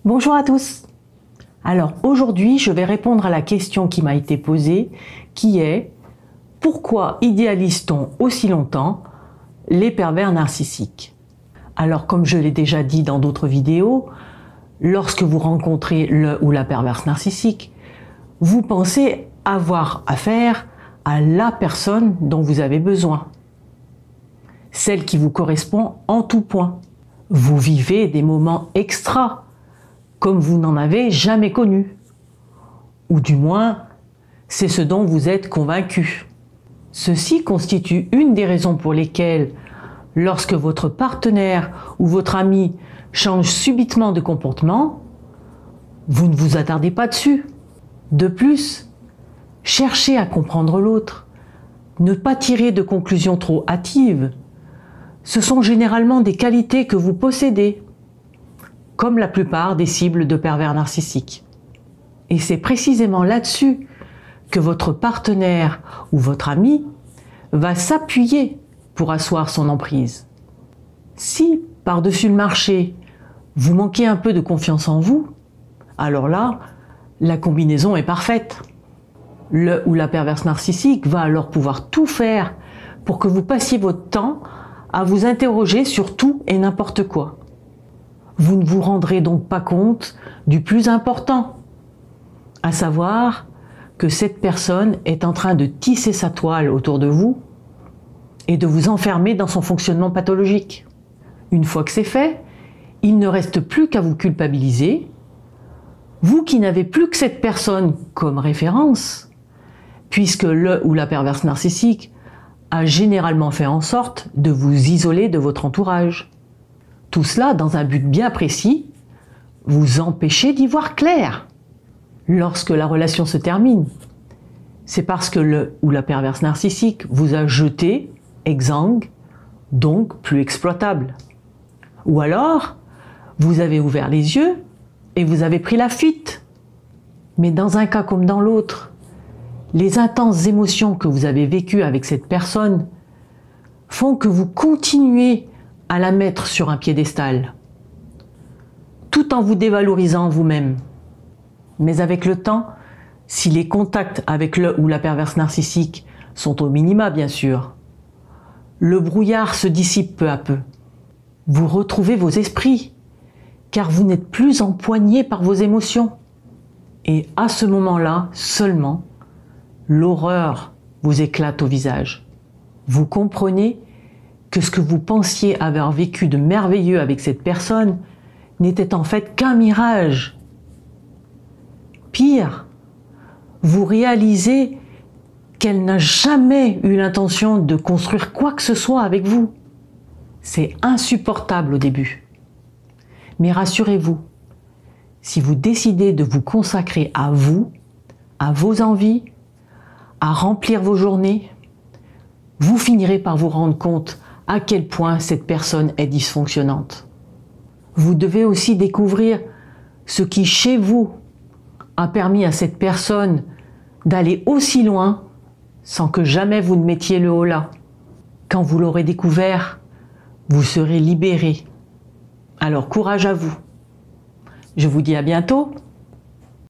Bonjour à tous. Alors aujourd'hui, je vais répondre à la question qui m'a été posée, qui est: pourquoi idéalise-t-on aussi longtemps les pervers narcissiques? Alors comme je l'ai déjà dit dans d'autres vidéos, lorsque vous rencontrez le ou la perverse narcissique, vous pensez avoir affaire à la personne dont vous avez besoin, celle qui vous correspond en tout point. Vous vivez des moments extra, comme vous n'en avez jamais connu. Ou du moins, c'est ce dont vous êtes convaincu. Ceci constitue une des raisons pour lesquelles, lorsque votre partenaire ou votre ami change subitement de comportement, vous ne vous attardez pas dessus. De plus, cherchez à comprendre l'autre, ne pas tirer de conclusions trop hâtives. Ce sont généralement des qualités que vous possédez, comme la plupart des cibles de pervers narcissiques. Et c'est précisément là-dessus que votre partenaire ou votre ami va s'appuyer pour asseoir son emprise. Si, par-dessus le marché, vous manquez un peu de confiance en vous, alors là, la combinaison est parfaite. Le ou la perverse narcissique va alors pouvoir tout faire pour que vous passiez votre temps à vous interroger sur tout et n'importe quoi. Vous ne vous rendrez donc pas compte du plus important, à savoir que cette personne est en train de tisser sa toile autour de vous et de vous enfermer dans son fonctionnement pathologique. Une fois que c'est fait, il ne reste plus qu'à vous culpabiliser, vous qui n'avez plus que cette personne comme référence, puisque le ou la perverse narcissique a généralement fait en sorte de vous isoler de votre entourage. Tout cela dans un but bien précis, vous empêcher d'y voir clair. Lorsque la relation se termine, c'est parce que le ou la perverse narcissique vous a jeté, exsangue, donc plus exploitable. Ou alors, vous avez ouvert les yeux et vous avez pris la fuite. Mais dans un cas comme dans l'autre, les intenses émotions que vous avez vécues avec cette personne font que vous continuez à la mettre sur un piédestal, tout en vous dévalorisant vous-même. Mais avec le temps, si les contacts avec le ou la perverse narcissique sont au minima bien sûr, le brouillard se dissipe peu à peu. Vous retrouvez vos esprits, car vous n'êtes plus empoigné par vos émotions. Et à ce moment-là seulement, l'horreur vous éclate au visage. Vous comprenez que ce que vous pensiez avoir vécu de merveilleux avec cette personne n'était en fait qu'un mirage. Pire, vous réalisez qu'elle n'a jamais eu l'intention de construire quoi que ce soit avec vous. C'est insupportable au début. Mais rassurez-vous, si vous décidez de vous consacrer à vous, à vos envies, à remplir vos journées, vous finirez par vous rendre compte à quel point cette personne est dysfonctionnante. Vous devez aussi découvrir ce qui, chez vous, a permis à cette personne d'aller aussi loin sans que jamais vous ne mettiez le holà. Quand vous l'aurez découvert, vous serez libéré. Alors courage à vous. Je vous dis à bientôt.